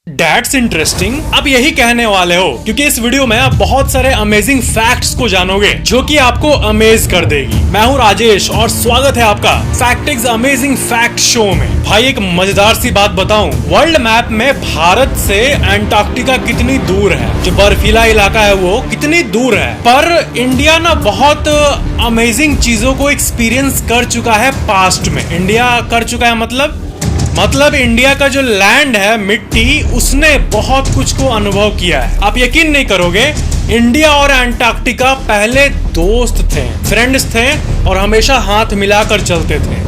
That's interesting. अब यही कहने वाले हो क्योंकि इस वीडियो में आप बहुत सारे अमेजिंग फैक्ट्स को जानोगे जो कि आपको अमेज कर देगी। मैं हूं राजेश और स्वागत है आपका फैक्टिक्स अमेजिंग फैक्ट शो में। भाई एक मजेदार सी बात बताऊं, वर्ल्ड मैप में भारत से अंटार्कटिका कितनी दूर है, जो बर्फीला इलाका है वो कितनी दूर है, पर इंडिया ना बहुत अमेजिंग चीजों को एक्सपीरियंस कर चुका है पास्ट में। इंडिया कर चुका है मतलब इंडिया का जो लैंड है, मिट्टी, उसने बहुत कुछ को अनुभव किया है। आप यकीन नहीं करोगे, इंडिया और अंटार्कटिका पहले दोस्त थे, फ्रेंड्स थे और हमेशा हाथ मिलाकर चलते थे।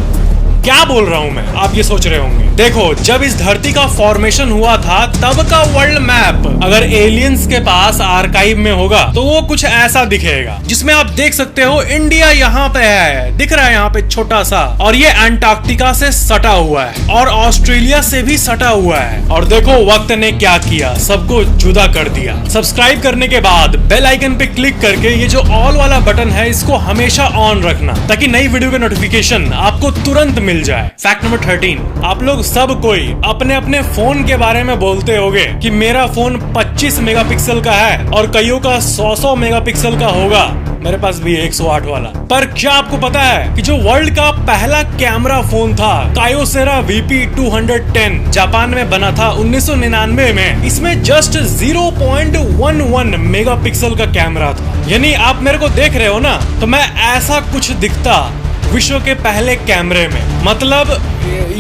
क्या बोल रहा हूं मैं, आप ये सोच रहे होंगे। देखो, जब इस धरती का फॉर्मेशन हुआ था तब का वर्ल्ड मैप अगर एलियंस के पास आर्काइव में होगा तो वो कुछ ऐसा दिखेगा, जिसमें आप देख सकते हो इंडिया यहाँ पे है, दिख रहा है यहाँ पे छोटा सा, और ये अंटार्कटिका से सटा हुआ है और ऑस्ट्रेलिया से भी सटा हुआ है। और देखो वक्त ने क्या किया, सबको जुदा कर दिया। सब्सक्राइब करने के बाद बेल आइकन पे क्लिक करके ये जो ऑल वाला बटन है इसको हमेशा ऑन रखना, ताकि नई वीडियो के नोटिफिकेशन आपको तुरंत मिल जाए। फैक्ट नंबर 13, आप लोग सब कोई अपने अपने फोन के बारे में बोलते होगे कि मेरा फोन 25 मेगापिक्सल का है और कईयों का 100 मेगापिक्सल का होगा। मेरे पास भी 108 वाला। पर क्या आपको पता है कि जो वर्ल्ड का पहला कैमरा फोन था, कायोसेरा VP210, जापान में बना था 1999 में, इसमें जस्ट 0.11 मेगापिक्सल का कैमरा था। यानी आप मेरे को देख रहे हो ना, तो मैं ऐसा कुछ दिखता विश्व के पहले कैमरे में। मतलब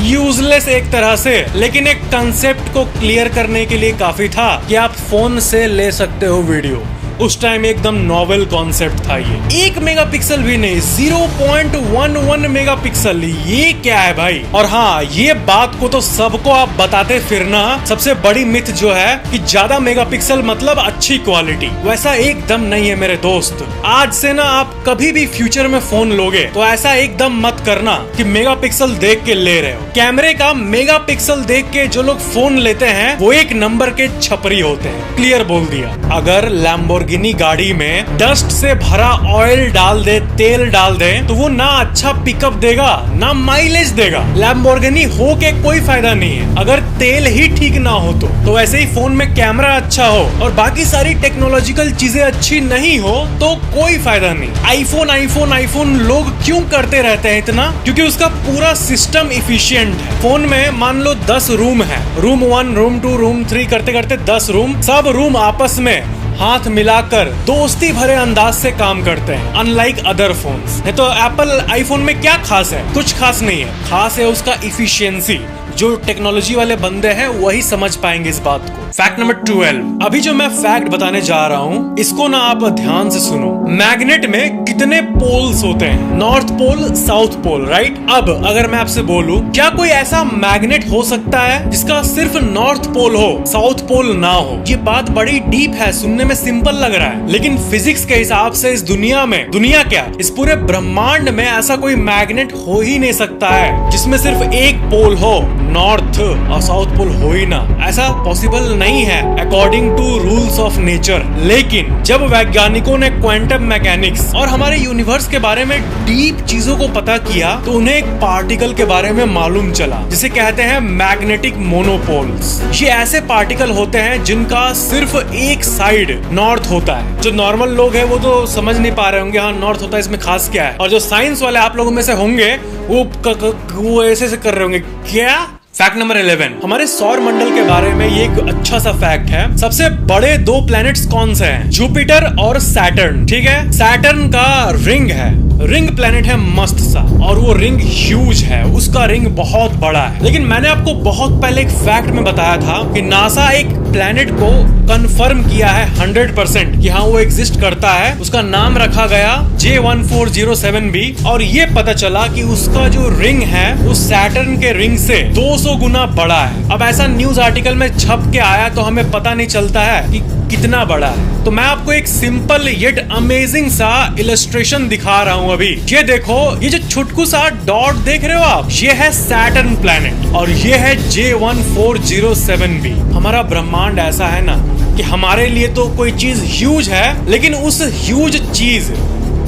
यूजलेस एक तरह से, लेकिन एक कंसेप्ट को क्लियर करने के लिए काफी था कि आप फोन से ले सकते हो वीडियो। उस टाइम एकदम नॉवेल कॉन्सेप्ट था ये। 1 मेगापिक्सल भी नहीं, 0.11 मेगापिक्सल, ये क्या है भाई। और हाँ, ये बात को तो सबको आप बताते फिरना सबसे बड़ी मिथ जो है कि ज्यादा मेगापिक्सल मतलब अच्छी क्वालिटी, वैसा एकदम नहीं है मेरे दोस्त। आज से ना आप कभी भी फ्यूचर में फोन लोगे तो ऐसा एकदम मत करना कि मेगापिक्सल देख के ले रहे हो। कैमरे का मेगापिक्सल देख के जो लोग फोन लेते हैं वो एक नंबर के छपरी होते हैं। क्लियर बोल दिया। अगर लैम्बोर्गिनी गाड़ी में डस्ट से भरा ऑयल डाल दे, तेल डाल दे, तो वो ना अच्छा पिकअप देगा ना माइलेज देगा। लैम्बोर्गिनी हो के कोई फायदा नहीं है अगर तेल ही ठीक ना हो तो वैसे ही फोन में कैमरा अच्छा हो और बाकी सारी टेक्नोलॉजिकल चीजें अच्छी नहीं हो तो कोई फायदा नहीं। आईफोन लोग क्यों करते रहते हैं इतना? क्योंकि उसका पूरा सिस्टम इफिशियंट है। फोन में मान लो 10 रूम है, रूम 1, रूम 2, रूम 3 करते करते 10 रूम, सब रूम आपस में हाथ मिलाकर दोस्ती भरे अंदाज से काम करते हैं, अनलाइक अदर फोन्स। नहीं तो एप्पल आईफोन में क्या खास है? कुछ खास नहीं है, खास है उसका इफिशियंसी। जो टेक्नोलॉजी वाले बंदे हैं वही समझ पाएंगे इस बात को। फैक्ट नंबर 12, अभी जो मैं फैक्ट बताने जा रहा हूँ इसको ना आप ध्यान से सुनो। मैग्नेट में कितने पोल्स होते हैं? North pole, south pole, right? अब अगर मैं आपसे बोलूं, क्या कोई ऐसा मैग्नेट हो सकता है जिसका सिर्फ नॉर्थ पोल हो, साउथ पोल ना हो? ये बात बड़ी डीप है, सुनने में सिंपल लग रहा है, लेकिन फिजिक्स के हिसाब से इस दुनिया क्या, इस पूरे ब्रह्मांड में ऐसा कोई मैग्नेट हो ही नहीं सकता है जिसमें सिर्फ एक पोल हो, नॉर्थ और साउथ पोल हो ही ना। ऐसा पॉसिबल नहीं है according to rules of nature. लेकिन जब वैज्ञानिकों ने क्वांटम मैकेनिक्स और हमारे यूनिवर्स के बारे में डीप चीजों को पता किया तो उन्हें एक पार्टिकल के बारे में मालूम चला जिसे कहते हैं मैग्नेटिक मोनोपोल्स। ये ऐसे पार्टिकल होते हैं जिनका सिर्फ एक साइड नॉर्थ होता है। जो नॉर्मल लोग हैं वो तो समझ नहीं पा रहे होंगे, हाँ नॉर्थ होता है इसमें खास क्या है, और जो साइंस वाले आप लोगों में से होंगे वो ऐसे कर रहे होंगे क्या। फैक्ट नंबर 11, हमारे सौर मंडल के बारे में ये एक अच्छा सा फैक्ट है। सबसे बड़े 2 प्लैनेट्स कौन से हैं? जुपिटर और सैटर्न। ठीक है, सैटर्न का रिंग है, रिंग प्लैनेट है मस्त सा, और वो रिंग ह्यूज है, उसका रिंग बहुत बड़ा है। लेकिन मैंने आपको बहुत पहले एक फैक्ट में बताया था कि नासा एक प्लैनेट को कंफर्म किया है 100% कि हाँ वो एग्जिस्ट करता है। उसका नाम रखा गया J1407b, और ये पता चला कि उसका जो रिंग है वो सैटर्न के रिंग से 200 गुना बड़ा है। अब ऐसा न्यूज आर्टिकल में छप के आया तो हमें पता नहीं चलता है कि कितना बड़ा है। तो मैं आपको एक सिंपल येट अमेजिंग सा इलस्ट्रेशन दिखा रहा हूँ अभी। ये देखो, ये जो छुटकू सा डॉट देख रहे हो आप, ये है सैटर्न प्लैनेट और ये है J1407b। हमारा ब्रह्मांड ऐसा है ना कि हमारे लिए तो कोई चीज ह्यूज है, लेकिन उस ह्यूज चीज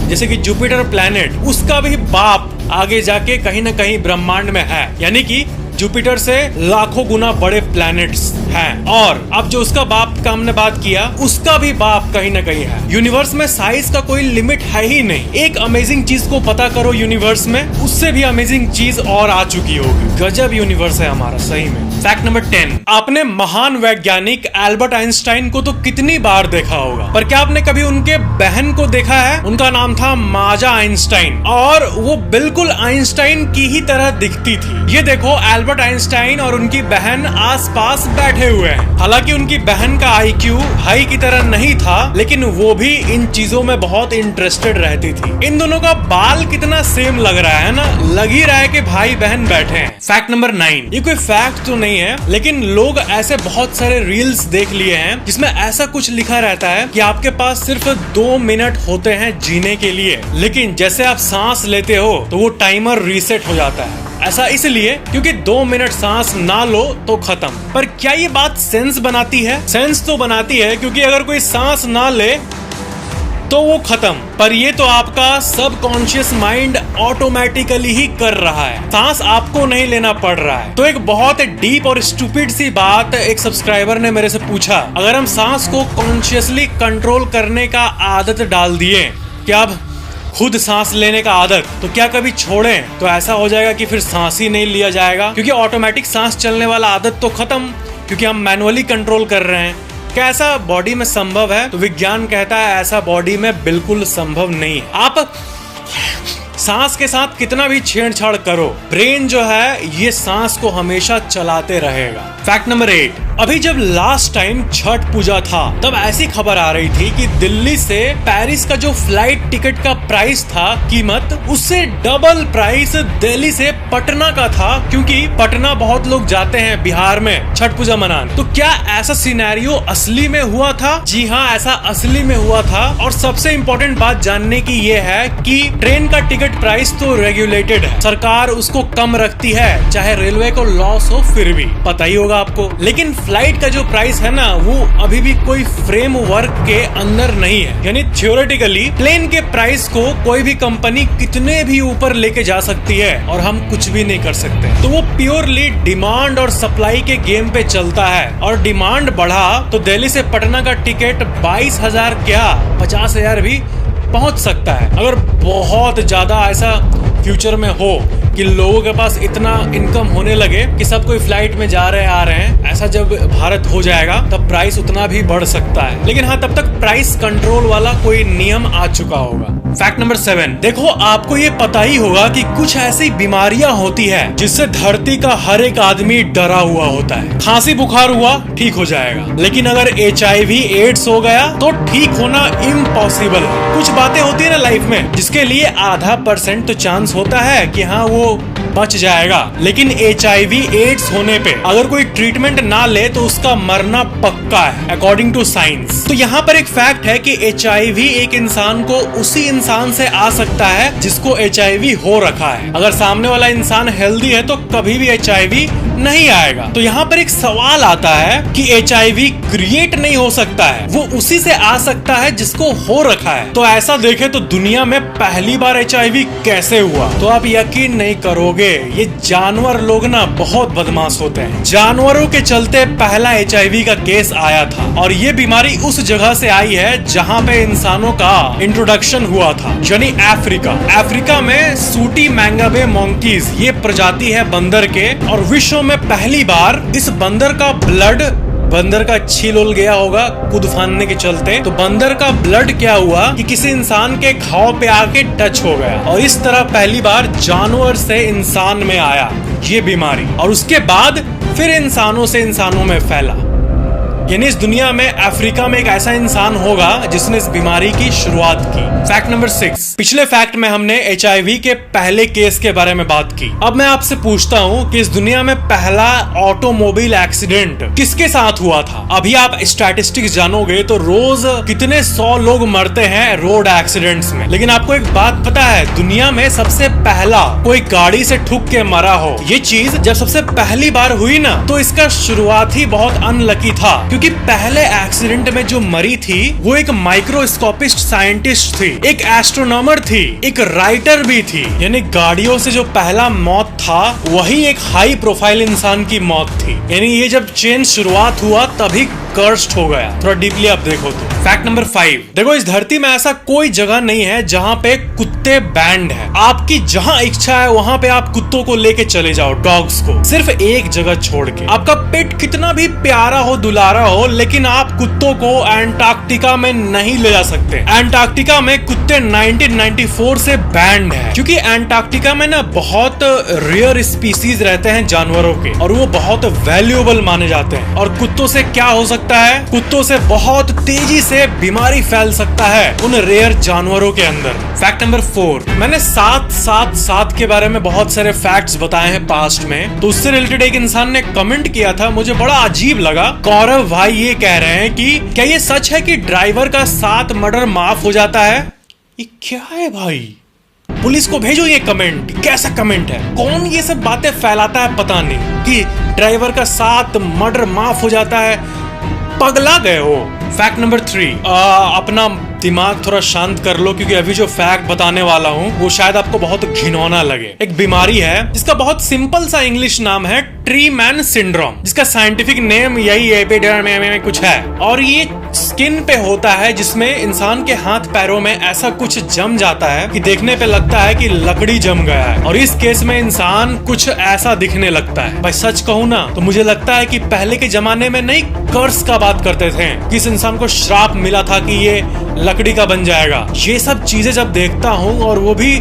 जैसे कि जुपिटर प्लैनेट, उसका भी बाप आगे जाके कहीं ना कहीं ब्रह्मांड में है। यानी कि जुपिटर से लाखों गुना बड़े प्लैनेट्स हैं। और अब जो उसका बाप का हमने बात किया, उसका भी बाप कहीं ना कहीं है। यूनिवर्स में साइज का कोई लिमिट है ही नहीं। एक अमेजिंग चीज को पता करो यूनिवर्स में, उससे भी अमेजिंग चीज और आ चुकी होगी। गजब यूनिवर्स है हमारा सही में। फैक्ट नंबर 10, आपने महान वैज्ञानिक एल्बर्ट आइंस्टाइन को तो कितनी बार देखा होगा, पर क्या आपने कभी उनके बहन को देखा है? उनका नाम था माजा आइंस्टाइन और वो बिल्कुल आइंस्टाइन की ही तरह दिखती थी। ये देखो, एल्बर्ट आइंस्टाइन और उनकी बहन आसपास बैठे हुए हैं। हालांकि उनकी बहन का IQ हाई की तरह नहीं था, लेकिन वो भी इन चीजों में बहुत इंटरेस्टेड रहती थी। इन दोनों का बाल कितना सेम लग रहा है ना, लग ही रहा है कि भाई बहन बैठे हैं। फैक्ट नंबर 9, ये कोई फैक्ट तो नहीं है, लेकिन लोग ऐसे बहुत सारे रील्स देख लिए हैं जिसमें ऐसा कुछ लिखा रहता है कि आपके पास सिर्फ 2 मिनट होते हैं जीने के लिए, लेकिन जैसे आप सांस लेते हो तो वो टाइमर रीसेट हो जाता है। ऐसा इसलिए क्योंकि 2 मिनट सांस ना लो तो खत्म। पर क्या ये बात सेंस बनाती है? सेंस तो बनाती है, क्योंकि अगर कोई सांस ना ले तो वो खत्म। पर ये तो आपका सबकॉन्शियस माइंड ऑटोमेटिकली ही कर रहा है, सांस आपको नहीं लेना पड़ रहा है। तो एक बहुत डीप और स्टूपिड सी बात एक सब्सक्राइबर ने मेरे से पूछा, अगर हम सांस को कॉन्शियसली कंट्रोल करने का आदत डाल दिए, क्या अब खुद सांस लेने का आदत, तो क्या कभी छोड़ें तो ऐसा हो जाएगा कि फिर सांस ही नहीं लिया जाएगा, क्योंकि ऑटोमेटिक सांस चलने वाला आदत तो खत्म, क्योंकि हम मैनुअली कंट्रोल कर रहे हैं। क्या ऐसा बॉडी में संभव है? तो विज्ञान कहता है ऐसा बॉडी में बिल्कुल संभव नहीं है। आप सांस के साथ कितना भी छेड़छाड़ करो, ब्रेन जो है ये सांस को हमेशा चलाते रहेगा। फैक्ट नंबर 8, अभी जब लास्ट टाइम छठ पूजा था तब ऐसी खबर आ रही थी कि दिल्ली से पेरिस का जो फ्लाइट टिकट का प्राइस था, कीमत, उससे डबल प्राइस दिल्ली से पटना का था, क्योंकि पटना बहुत लोग जाते हैं बिहार में छठ पूजा मनाने। तो क्या ऐसा सिनेरियो असली में हुआ था? जी हाँ, ऐसा असली में हुआ था। और सबसे इम्पोर्टेंट बात जानने की ये है कि ट्रेन का टिकट प्राइस तो रेगुलेटेड है, सरकार उसको कम रखती है, चाहे रेलवे को लॉस हो फिर भी, पता ही होगा आपको। लेकिन फ्लाइट का जो प्राइस है ना, वो अभी भी कोई फ्रेमवर्क के अंदर नहीं है। यानी थियोरेटिकली प्लेन के प्राइस को कोई भी कंपनी कितने भी ऊपर लेके जा सकती है और हम कुछ भी नहीं कर सकते। तो वो प्योरली डिमांड और सप्लाई के गेम पे चलता है, और डिमांड बढ़ा तो दिल्ली से पटना का टिकट 22,000 क्या 50,000 भी पहुंच सकता है। अगर बहुत ज्यादा ऐसा फ्यूचर में हो कि लोगों के पास इतना इनकम होने लगे कि सब कोई फ्लाइट में जा रहे हैं आ रहे हैं, ऐसा जब भारत हो जाएगा तब प्राइस उतना भी बढ़ सकता है। लेकिन हाँ, तब तक प्राइस कंट्रोल वाला कोई नियम आ चुका होगा। फैक्ट नंबर 7, देखो आपको ये पता ही होगा कि कुछ ऐसी बीमारियां होती है जिससे धरती का हर एक आदमी डरा हुआ होता है। खांसी बुखार हुआ ठीक हो जाएगा, लेकिन अगर HIV एड्स हो गया तो ठीक होना इम्पॉसिबल है। कुछ बातें होती है ना लाइफ में जिसके लिए आधा % तो चांस होता है कि हाँ वो बच जाएगा, लेकिन HIV एड्स होने पे अगर कोई ट्रीटमेंट ना ले तो उसका मरना पक्का है अकॉर्डिंग टू साइंस। तो यहाँ पर एक फैक्ट है कि HIV एक इंसान को उसी इंसान से आ सकता है जिसको HIV हो रखा है। अगर सामने वाला इंसान हेल्दी है तो कभी भी HIV नहीं आएगा। तो यहाँ पर एक सवाल आता है कि HIV क्रिएट नहीं हो सकता है, वो उसी से आ सकता है जिसको हो रखा है। तो ऐसा देखे तो दुनिया में पहली बार HIV कैसे हुआ? तो आप यकीन नहीं करोगे, ये जानवर लोग ना बहुत बदमाश होते हैं। जानवरों के चलते पहला HIV का केस आया था, और ये बीमारी उस जगह से आई है जहाँ पे इंसानों का इंट्रोडक्शन हुआ था, यानी अफ्रीका में सूटी मैंगाबे मोंकीज ये प्रजाति है बंदर के, और विश्व में पहली बार इस बंदर का छील उल गया होगा कूद फानने के चलते, तो बंदर का ब्लड क्या हुआ कि किसी इंसान के घाव पे आके टच हो गया, और इस तरह पहली बार जानवर से इंसान में आया ये बीमारी, और उसके बाद फिर इंसानों से इंसानों में फैला। यानी इस दुनिया में अफ्रीका में एक ऐसा इंसान होगा जिसने इस बीमारी की शुरुआत की। फैक्ट नंबर 6, पिछले फैक्ट में हमने HIV के पहले केस के बारे में बात की। अब मैं आपसे पूछता हूँ कि इस दुनिया में पहला ऑटोमोबाइल एक्सीडेंट किसके साथ हुआ था? अभी आप स्टैटिस्टिक्स जानोगे तो रोज कितने 100 लोग मरते हैं रोड एक्सीडेंट्स में, लेकिन आपको एक बात पता है, दुनिया में सबसे पहला कोई गाड़ी से ठुक के मरा हो, ये चीज जब सबसे पहली बार हुई ना, तो इसका शुरुआत ही बहुत अनलकी था, क्योंकि पहले एक्सीडेंट में जो मरी थी वो एक माइक्रोस्कोपिस्ट साइंटिस्ट थी, एक एस्ट्रोनॉमर थी, एक राइटर भी थी। यानी गाड़ियों से जो पहला मौत था वही एक हाई प्रोफाइल इंसान की मौत थी। यानी ये जब चेन शुरुआत हुआ तभी कर्स्ड हो गया। थोड़ा डीपली आप देखो तो। फैक्ट नंबर 5, देखो इस धरती में ऐसा कोई जगह नहीं है जहाँ पे कुत्ते बैंड है। आपकी जहाँ इच्छा है वहाँ पे आप कुत्तों को लेके चले जाओ, डॉग्स को, सिर्फ एक जगह छोड़ के। आपका पेट कितना भी प्यारा हो, दुलारा हो, लेकिन आप कुत्तों को एंटार्क्टिका में नहीं ले जा सकते। एंटार्क्टिका में कुत्ते 1994 से बैंड है, क्योंकि एंटार्क्टिका में ना बहुत रेयर स्पीसीज रहते हैं जानवरों के, और वो बहुत वैल्यूएबल माने जाते हैं। और कुत्तों से क्या हो सकता है, कुत्तों से बहुत तेजी से बीमारी फैल सकता है उन रेयर जानवरों के अंदर। फैक्ट नंबर 4, मैंने 777 के बारे में बहुत सारे फैक्ट्स बताए हैं पास्ट में, तो उससे रिलेटेड एक इंसान ने कमेंट किया था, मुझे बड़ा अजीब लगा। गौरव भाई ये कह रहे हैं कि क्या ये सच है कि ड्राइवर का 7 मर्डर माफ हो जाता है? ये क्या है भाई? पुलिस को भेजो ये कमेंट, कैसा कमेंट है? कौन ये सब बातें फैलाता है पता नहीं कि ड्राइवर का 7 मर्डर माफ हो जाता है। पगला गए हो। फैक्ट नंबर 3, अपना दिमाग थोड़ा शांत कर लो, क्योंकि अभी जो फैक्ट बताने वाला हूँ वो शायद आपको बहुत घिनौना लगे। एक बीमारी है जिसका बहुत सिंपल सा इंग्लिश नाम है ट्री मैन सिंड्रोम, जिसका साइंटिफिक नेम यही एपिडर्मिस में कुछ है, और ये स्किन पे होता है, जिसमें इंसान के हाथ पैरों में ऐसा कुछ जम जाता है कि देखने पे लगता है कि लकड़ी जम गया है, और इस केस में इंसान कुछ ऐसा दिखने लगता है। भाई सच कहूँ ना तो मुझे लगता है कि पहले के जमाने में नहीं कर्स का बात करते थे, किस इंसान को श्राप मिला था कि ये लकड़ी का बन जाएगा। ये सब चीजें जब देखता हूँ, और वो भी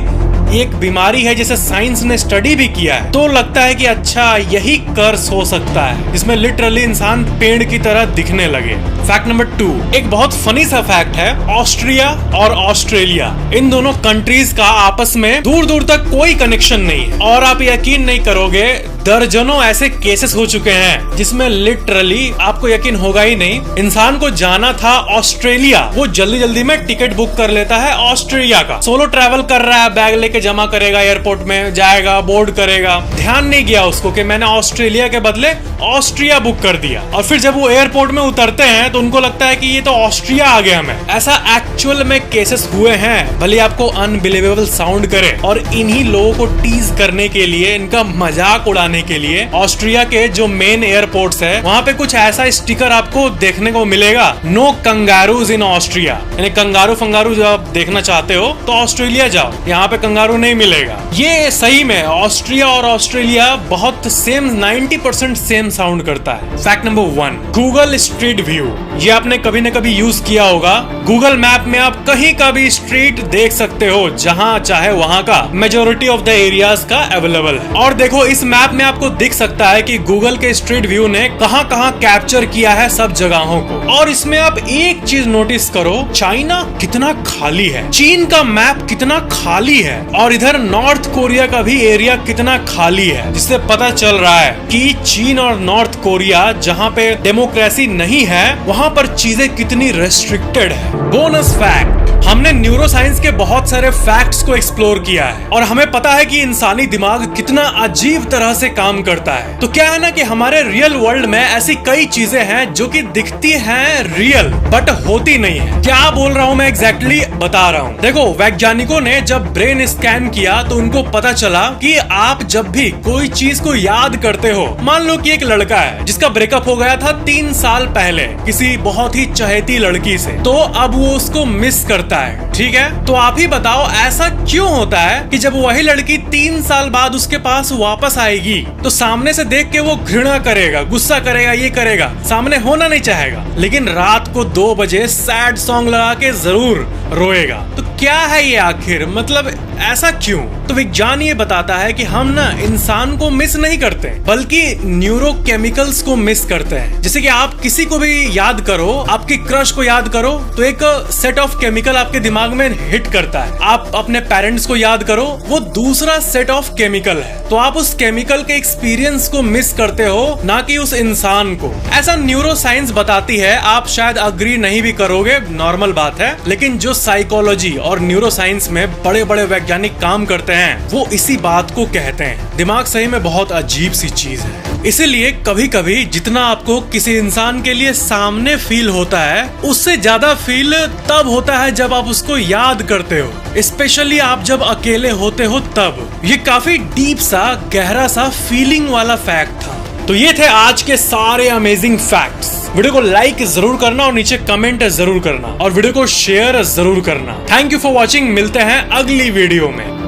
एक बीमारी है जिसे साइंस ने स्टडी भी किया है, तो लगता है कि अच्छा यही कर्स हो सकता है, जिसमें लिटरली इंसान पेड़ की तरह दिखने लगे। फैक्ट नंबर 2, एक बहुत फनी सा फैक्ट है। ऑस्ट्रिया और ऑस्ट्रेलिया, इन दोनों कंट्रीज का आपस में दूर दूर तक कोई कनेक्शन नहीं है, और आप यकीन नहीं करोगे दर्जनों ऐसे केसेस हो चुके हैं जिसमें लिटरली आपको यकीन होगा ही नहीं, इंसान को जाना था ऑस्ट्रेलिया, वो जल्दी जल्दी में टिकट बुक कर लेता है ऑस्ट्रेलिया का, सोलो ट्रैवल कर रहा है, बैग लेके जमा करेगा, एयरपोर्ट में जाएगा, बोर्ड करेगा, ध्यान नहीं गया उसको कि मैंने ऑस्ट्रेलिया के बदले ऑस्ट्रिया बुक कर दिया, और फिर जब वो एयरपोर्ट में उतरते हैं तो उनको लगता है कि ये तो ऑस्ट्रिया आ गया मैं। ऐसा एक्चुअल में केसेस हुए हैं, भले आपको अनबिलीवेबल साउंड करे, और इन्हीं लोगों को टीज करने के लिए, इनका मजाक उड़ाने के लिए ऑस्ट्रिया के जो मेन एयरपोर्ट्स है वहाँ पे कुछ ऐसा स्टिकर आपको देखने को मिलेगा, नो कंगारूज इन ऑस्ट्रिया, यानी कंगारू फंगारू जो आप देखना चाहते हो तो ऑस्ट्रेलिया जाओ, यहाँ पे कंगारू नहीं मिलेगा। ये सही में ऑस्ट्रिया और ऑस्ट्रेलिया बहुत सेम, 90% सेम साउंड करता है। Fact number 1, Google street view, ये आपने कभी न कभी यूज किया होगा। गूगल मैप में आप कहीं का भी स्ट्रीट देख सकते हो, जहाँ चाहे वहाँ का, मेजोरिटी ऑफ द एरियाज का अवेलेबल है। और देखो इस मैप में आपको दिख सकता है कि गूगल के स्ट्रीट व्यू ने कहाँ कहाँ कैप्चर किया है सब जगहों को। और इसमें आप एक चीज नोटिस करो, चाइना कितना खाली है, चीन का मैप कितना खाली है, और इधर नॉर्थ कोरिया का भी एरिया कितना खाली है, जिससे पता चल रहा है कि चीन और नॉर्थ कोरिया जहाँ पे डेमोक्रेसी नहीं है वहाँ पर चीजें कितनी रेस्ट्रिक्टेड है। बोनस फैक्ट, हमने न्यूरोसाइंस के बहुत सारे फैक्ट्स को एक्सप्लोर किया है, और हमें पता है कि इंसानी दिमाग कितना अजीब तरह से काम करता है। तो क्या है ना कि हमारे रियल वर्ल्ड में ऐसी कई चीजें हैं जो कि दिखती हैं रियल बट होती नहीं है। क्या बोल रहा हूँ मैं एग्जैक्टली बता रहा हूँ। देखो वैज्ञानिकों ने जब ब्रेन स्कैन किया तो उनको पता चला कि आप जब भी कोई चीज को याद करते हो, मान लो कि एक लड़का है जिसका ब्रेकअप हो गया था 3 साल पहले किसी बहुत ही चहेती लड़की से, तो अब वो उसको मिस करता है, ठीक है? तो आप ही बताओ ऐसा क्यों होता है कि जब वही लड़की 3 साल बाद उसके पास वापस आएगी तो सामने से देख के वो घृणा करेगा, गुस्सा करेगा, ये करेगा, सामने होना नहीं चाहेगा, लेकिन रात को 2 बजे सैड सॉन्ग लगा के जरूर रोएगा। तो क्या है ये आखिर, मतलब ऐसा क्यों? तो विज्ञान ये बताता है कि हम ना इंसान को मिस नहीं करते बल्कि न्यूरोकेमिकल्स को मिस करते हैं। जैसे कि आप किसी को भी याद करो, आपकी क्रश को याद करो तो एक सेट ऑफ केमिकल आपके दिमाग में हिट करता है। आप अपने पेरेंट्स को याद करो, वो दूसरा सेट ऑफ केमिकल है, तो आप उस केमिकल के एक्सपीरियंस को मिस करते हो, ना कि उस इंसान को। ऐसा न्यूरो साइंस बताती है। आप शायद अग्री नहीं भी करोगे, नॉर्मल बात है, लेकिन जो साइकोलॉजी और न्यूरो साइंस में बड़े बड़े वैज्ञानिक काम करते हैं हैं वो इसी बात को कहते हैं। दिमाग सही में बहुत अजीब सी चीज है। इसीलिए कभी कभी जितना आपको किसी इंसान के लिए सामने फील होता है उससे ज्यादा फील तब होता है जब आप उसको याद करते हो, स्पेशली आप जब अकेले होते हो तब। ये काफी डीप सा गहरा सा फीलिंग वाला फैक्ट था। तो ये थे आज के सारे अमेजिंग फैक्ट्स। वीडियो को लाइक जरूर करना और नीचे कमेंट जरूर करना और वीडियो को शेयर जरूर करना। Thank you for watching. मिलते हैं अगली वीडियो में।